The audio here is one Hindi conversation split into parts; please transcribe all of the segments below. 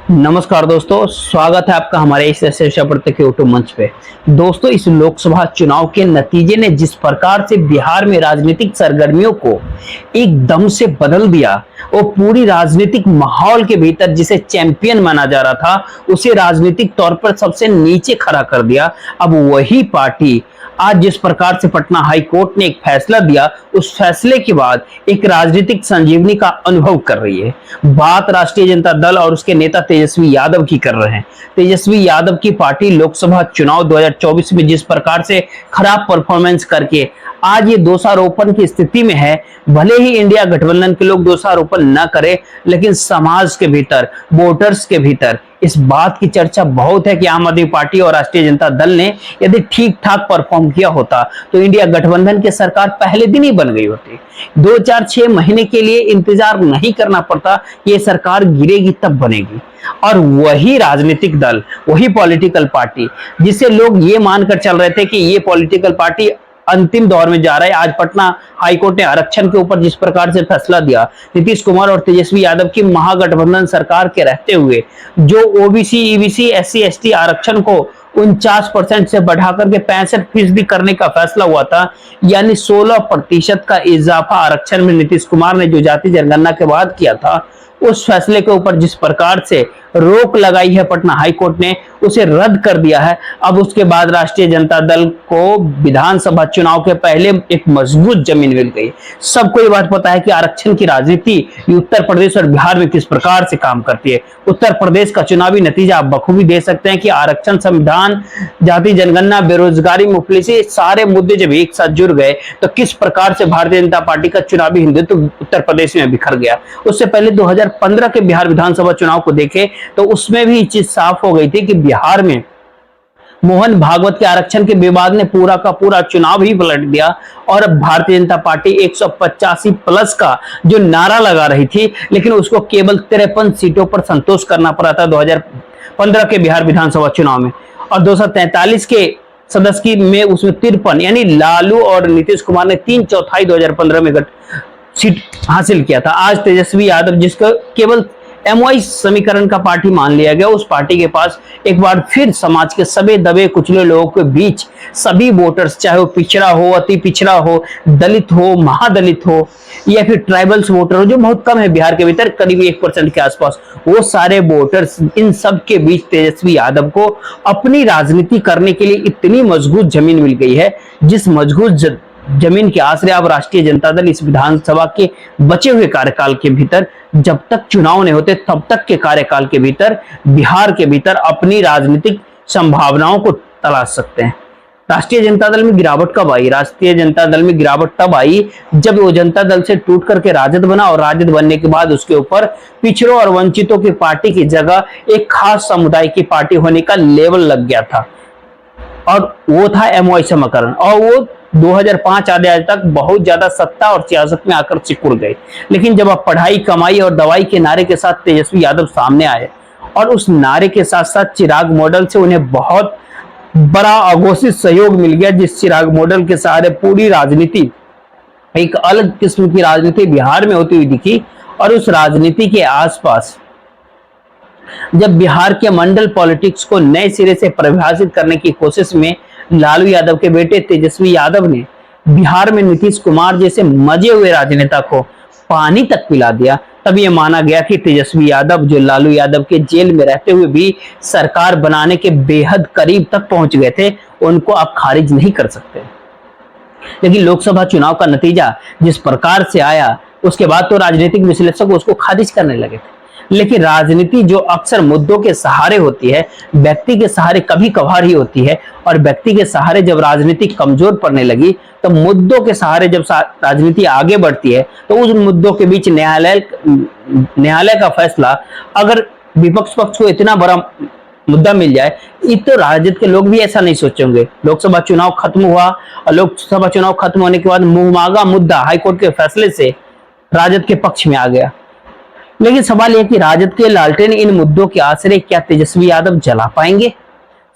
नमस्कार दोस्तों, स्वागत है आपका हमारे इस प्रत्यक्ष यूट्यूब मंच पे। दोस्तों, इस लोकसभा चुनाव के नतीजे ने जिस प्रकार से बिहार में राजनीतिक सरगर्मियों को एकदम से बदल दिया, वो पूरी राजनीतिक माहौल के भीतर जिसे चैंपियन माना जा रहा था उसे राजनीतिक तौर पर सबसे नीचे खड़ा कर दिया। अब वही पार्टी आज जिस प्रकार से पटना हाई कोर्ट ने एक फैसला दिया, उस फैसले के बाद एक राजनीतिक संजीवनी का अनुभव कर रही है। बात राष्ट्रीय जनता दल और उसके नेता तेजस्वी यादव की कर रहे हैं। तेजस्वी यादव की पार्टी लोकसभा चुनाव 2024 में जिस प्रकार से खराब परफॉर्मेंस करके आज ये दोषारोपण की स्थिति में है, भले ही इंडिया गठबंधन के लोग दोषारोपण न करें, लेकिन समाज के भीतर, वोटर्स के भीतर इस बात की चर्चा बहुत है कि आम आदमी पार्टी और राष्ट्रीय जनता दल ने यदि ठीक ठाक परफॉर्म किया होता तो इंडिया गठबंधन की सरकार पहले दिन ही बन गई होती। 2-4-6 महीने के लिए इंतजार नहीं करना पड़ता, ये सरकार गिरेगी तब बनेगी। और वही राजनीतिक दल, वही पॉलिटिकल पार्टी जिसे लोग ये मानकर चल रहे थे कि ये पॉलिटिकल पार्टी अंतिम दौर में जा रहा है, आज पटना हाईकोर्ट ने आरक्षण के ऊपर जिस प्रकार से फैसला दिया, नीतीश कुमार और तेजस्वी यादव की महागठबंधन सरकार के रहते हुए जो ओबीसी, ईबीसी, एससी, एसटी आरक्षण को 49% से बढ़ाकर के 65% करने का फैसला हुआ था, यानी 16% का इजाफा आरक्षण में नीतीश कुमार ने जो जाति जनगणना के बाद किया था, उस फैसले के ऊपर जिस प्रकार से रोक लगाई है पटना हाईकोर्ट ने, उसे रद्द कर दिया है। अब उसके बाद राष्ट्रीय जनता दल को विधानसभा चुनाव के पहले एक मजबूत जमीन मिल गई। सबको ये बात पता है कि आरक्षण की राजनीति उत्तर प्रदेश और बिहार में किस प्रकार से काम करती है। उत्तर प्रदेश का चुनावी नतीजा आप बखूबी दे सकते हैं कि आरक्षण, संविधान, जाति जनगणना, बेरोजगारी, मुफलिसी, सारे मुद्दे जब एक साथ जुड़ गए तो किस प्रकार से भारतीय जनता पार्टी का चुनावी हिंदुत्व उत्तर प्रदेश में बिखर गया। उससे पहले 2015 के बिहार विधानसभा चुनाव को देखें तो उसमें भी चीज साफ हो गई थी कि बिहार में मोहन भागवत के आरक्षण के विवाद ने पूरा का पूरा चुनाव ही पलट दिया और भारतीय जनता पार्टी 185 प्लस का जो नारा लगा रही थी, लेकिन उसको केवल 53 सीटों पर संतोष करना पड़ा था 2015 के बिहार विधानसभा चुनाव में। और 243 के सदस्य की में उसमें 53, यानी लालू और नीतीश कुमार ने 3/4 2015 में सीट हासिल किया था। आज तेजस्वी यादव, जिसको केवल एमवाई समीकरण का पार्टी मान लिया गया, उस पार्टी के पास एक बार फिर समाज के सभी दबे कुचले लोगों के बीच सभी वोटर्स, चाहे वो पिछड़ा हो, अति पिछड़ा हो, दलित हो, महादलित हो या फिर ट्राइबल्स वोटर हो, जो बहुत कम है बिहार के भीतर, करीब 1% के आसपास, वो सारे वोटर्स, इन सब के बीच तेजस्वी यादव को अपनी राजनीति करने के लिए इतनी मजबूत जमीन मिल गई है, जिस मजबूत जमीन के आश्रय अब राष्ट्रीय जनता दल इस विधानसभा के बचे हुए कार्यकाल के भीतर, जब तक चुनाव नहीं होते तब तक के कार्यकाल के भीतर बिहार के भीतर अपनी राजनीतिक संभावनाओं को तलाश सकते हैं। राष्ट्रीय जनता दल में गिरावट कब आई? राष्ट्रीय जनता दल में गिरावट तब आई जब वो जनता दल से टूट करके राजद बना, और राजद बनने के बाद उसके ऊपर पिछड़ों और वंचितों की पार्टी की जगह एक खास समुदाय की पार्टी होने का लेवल लग गया था, और वो था एमवाई समीकरण। और वो 2005 आदि आज तक बहुत ज्यादा सत्ता और सियासत में आकर सिकुड़ गए। लेकिन जब आप पढ़ाई, कमाई और दवाई के नारे के साथ तेजस्वी यादव सामने आए, और उस नारे के साथ साथ चिराग मॉडल से उन्हें बहुत बड़ा अघोषित सहयोग मिल गया, जिस चिराग मॉडल के सहारे पूरी राजनीति, एक अलग किस्म की राजनीति बिहार में होती हुई दिखी। और उस राजनीति के आसपास जब बिहार के मंडल पॉलिटिक्स को नए सिरे से परिभाषित करने की कोशिश में लालू यादव के बेटे तेजस्वी यादव ने बिहार में नीतीश कुमार जैसे मजे हुए राजनेता को पानी तक पिला दिया, तब यह माना गया कि तेजस्वी यादव, जो लालू यादव के जेल में रहते हुए भी सरकार बनाने के बेहद करीब तक पहुंच गए थे, उनको आप खारिज नहीं कर सकते। लेकिन लोकसभा चुनाव का नतीजा जिस प्रकार से आया, उसके बाद तो राजनीतिक विश्लेषक उसको खारिज करने लगे थे। लेकिन राजनीति जो अक्सर मुद्दों के सहारे होती है, व्यक्ति के सहारे कभी कभार ही होती है, और व्यक्ति के सहारे जब राजनीति कमजोर पड़ने लगी, तो मुद्दों के सहारे जब राजनीति आगे बढ़ती है, तो उस मुद्दों के बीच न्यायालय का फैसला अगर विपक्ष पक्ष को इतना बड़ा मुद्दा मिल जाए, तो राजद के लोग भी ऐसा नहीं सोचेंगे। लोकसभा चुनाव खत्म हुआ, और लोकसभा चुनाव खत्म होने के बाद मुहमांगा मुद्दा हाईकोर्ट के फैसले से राजद के पक्ष में आ गया। लेकिन सवाल यह कि राजद के लालटेन इन मुद्दों के आश्रय क्या तेजस्वी यादव जला पाएंगे?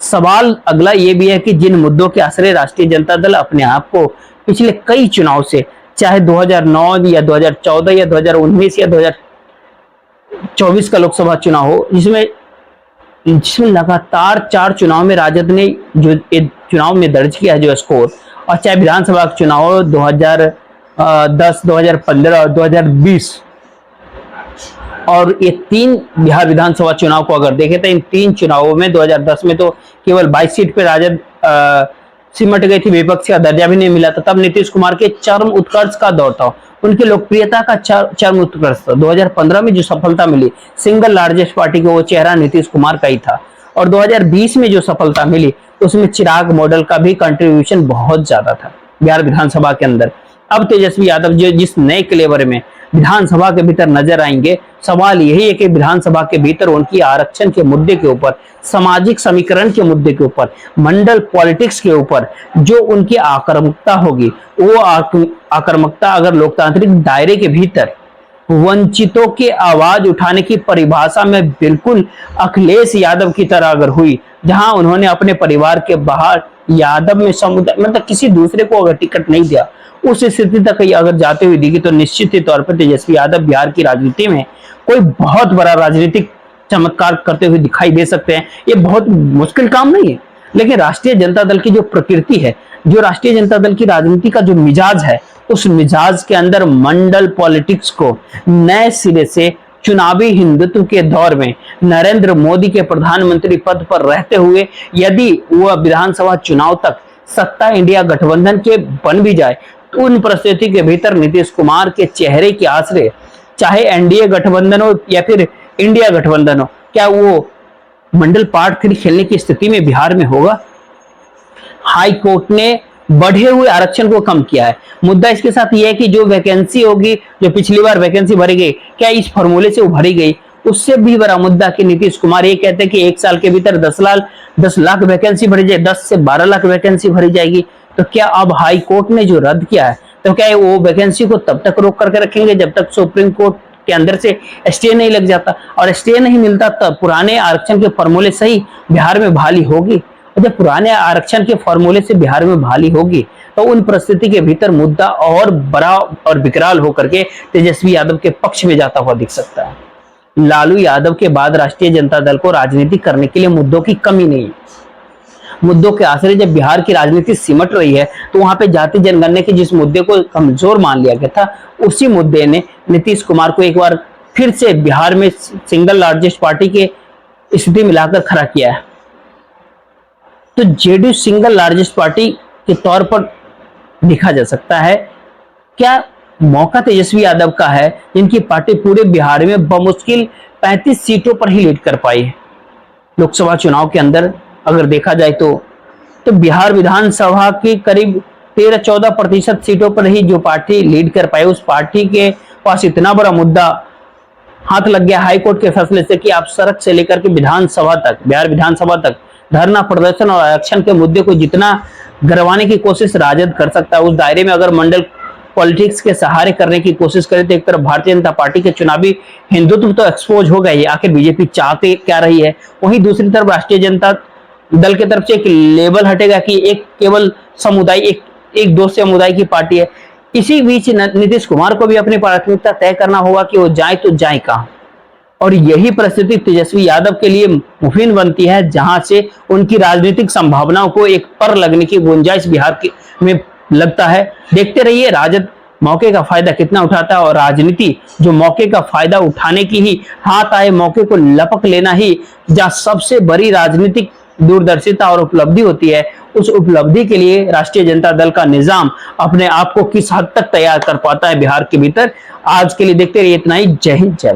सवाल अगला यह भी है कि जिन मुद्दों के आश्रय राष्ट्रीय जनता दल अपने आप को पिछले कई चुनाव से, चाहे 2009 या 2014 या 2019 या 2024 का लोकसभा चुनाव हो, जिसमें जिसमें लगातार 4 चुनाव में राजद ने जो चुनाव में दर्ज किया है जो स्कोर, और चाहे विधानसभा के चुनाव 2010, 2015 और 2020, और ये 3 बिहार विधानसभा चुनाव को अगर देखें तो इन 3 चुनावों में 2010 में तो केवल 22 सीट पे राजद सिमट गई थी, विपक्ष का दर्जा भी नहीं मिला था। तब नीतीश कुमार के चरम उत्कर्ष का दौर था, उनकी लोकप्रियता का चरम उत्कर्ष था। 2015 में जो सफलता मिली, सिंगल लार्जेस्ट पार्टी को वो चेहरा नीतीश कुमार का ही था, और 2020 में जो सफलता मिली उसमें चिराग मॉडल का भी कंट्रीब्यूशन बहुत ज्यादा था बिहार विधानसभा के अंदर। अब तेजस्वी यादव जो जिस नए क्लेवर में विधानसभा के भीतर नजर आएंगे, सवाल यही है कि विधानसभा के भीतर उनकी आरक्षण के मुद्दे के ऊपर, सामाजिक समीकरण के मुद्दे के ऊपर, मंडल पॉलिटिक्स के ऊपर जो उनकी आक्रामकता होगी, वो आक्रामकता अगर लोकतांत्रिक दायरे के भीतर वंचितों की आवाज उठाने की परिभाषा में बिल्कुल अखिलेश यादव की तरह अगर हुई, जहां उन्होंने अपने परिवार के बाहर यादव में समुदाय मतलब किसी दूसरे को अगर टिकट नहीं दिया, उस स्थिति तक अगर जाते हुए दिखी, तो निश्चित ही तौर पर तेजस्वी यादव बिहार की राजनीति में कोई बहुत बड़ा राजनीतिक चमत्कार करते हुए दिखाई दे सकते हैं। ये बहुत मुश्किल काम नहीं है, लेकिन राष्ट्रीय जनता दल की जो प्रकृति है, जो राष्ट्रीय जनता दल की राजनीति का जो मिजाज है, उस मिजाज के अंदर मंडल पॉलिटिक्स को नए सिरे से चुनावी हिंदुत्व के दौर में नरेंद्र मोदी के प्रधानमंत्री पद पर रहते हुए यदि वह विधानसभा चुनाव तक सत्ता इंडिया गठबंधन के बन भी जाए, तो उन परिस्थिति के भीतर नीतीश कुमार के चेहरे के आश्रय, चाहे एनडीए गठबंधन हो या फिर इंडिया गठबंधन हो, क्या वो मंडल पार्ट 3 खेलने की स्थिति में बिहार में होगा? हाई कोर्ट ने बढ़े हुए आरक्षण को कम किया है। मुद्दा इसके साथ यह है कि जो वैकेंसी होगी, जो पिछली बार वैकेंसी भरी गई, क्या इस फॉर्मूले से वो भरी गई? उससे भी बड़ा मुद्दा कि नीतीश कुमार ये कहते हैं कि 1 साल के भीतर 10 लाख वैकेंसी भरी जाए, 10 से 12 लाख वैकेंसी भरी जाएगी। तो क्या अब हाई कोर्ट ने जो रद्द किया है, तो क्या वो वैकेंसी को तब तक रोक करके रखेंगे जब तक सुप्रीम कोर्ट के अंदर से स्टे नहीं लग जाता? और स्टे नहीं मिलता तब पुराने आरक्षण के फॉर्मूले से ही बिहार में बहाली होगी। जब पुराने आरक्षण के फॉर्मूले से बिहार में बहाली होगी, तो उन परिस्थिति के भीतर मुद्दा और बड़ा और विकराल होकर के तेजस्वी यादव के पक्ष में जाता हुआ दिख सकता है। लालू यादव के बाद राष्ट्रीय जनता दल को राजनीति करने के लिए मुद्दों की कमी नहीं है। मुद्दों के आश्रय जब बिहार की राजनीति सिमट रही है, तो वहां पे जाति जनगणना के जिस मुद्दे को कमजोर मान लिया गया था, उसी मुद्दे ने नीतीश कुमार को एक बार फिर से बिहार में सिंगल लार्जेस्ट पार्टी के स्थिति में लाकर खड़ा किया है। तो जेडीयू सिंगल लार्जेस्ट पार्टी के तौर पर देखा जा सकता है। क्या मौका तेजस्वी यादव का है, जिनकी पार्टी पूरे बिहार में बमुश्किल 35 सीटों पर ही लीड कर पाई है? लोकसभा चुनाव के अंदर अगर देखा जाए तो बिहार विधानसभा की करीब 13-14% सीटों पर ही जो पार्टी लीड कर पाई, उस पार्टी के पास इतना बड़ा मुद्दा हाथ लग गया हाईकोर्ट के फैसले से कि आप सड़क से लेकर के विधानसभा तक, बिहार विधानसभा तक धरना प्रदर्शन और आरक्षण के मुद्दे को जितना गरवाने की कोशिश राजद कर सकता है, उस दायरे में अगर मंडल पॉलिटिक्स के सहारे करने की कोशिश करे, तो एक तरफ भारतीय जनता पार्टी के चुनावी हिंदुत्व तो एक्सपोज हो गई है, आखिर बीजेपी चाहते क्या रही है। वहीं दूसरी तरफ राष्ट्रीय जनता दल की तरफ से एक लेबल हटेगा कि एक केवल समुदाय, एक दो समुदाय की पार्टी है। इसी बीच नीतीश कुमार को भी अपनी प्राथमिकता तय करना होगा कि वो जाए तो जाए कहां, और यही परिस्थिति तेजस्वी यादव के लिए मुफीन बनती है, जहां से उनकी राजनीतिक संभावनाओं को एक पर लगने की गुंजाइश बिहार में लगता है। देखते रहिए राजद मौके का फायदा कितना उठाता है, और राजनीति जो मौके का फायदा उठाने की ही हाथ आए मौके को लपक लेना ही जहां सबसे बड़ी राजनीतिक दूरदर्शिता और उपलब्धि होती है, उस उपलब्धि के लिए राष्ट्रीय जनता दल का निजाम अपने आप को किस हद तक तैयार कर पाता है बिहार के भीतर। आज के लिए देखते रहिए इतना ही। जय हिंद, जय भारत।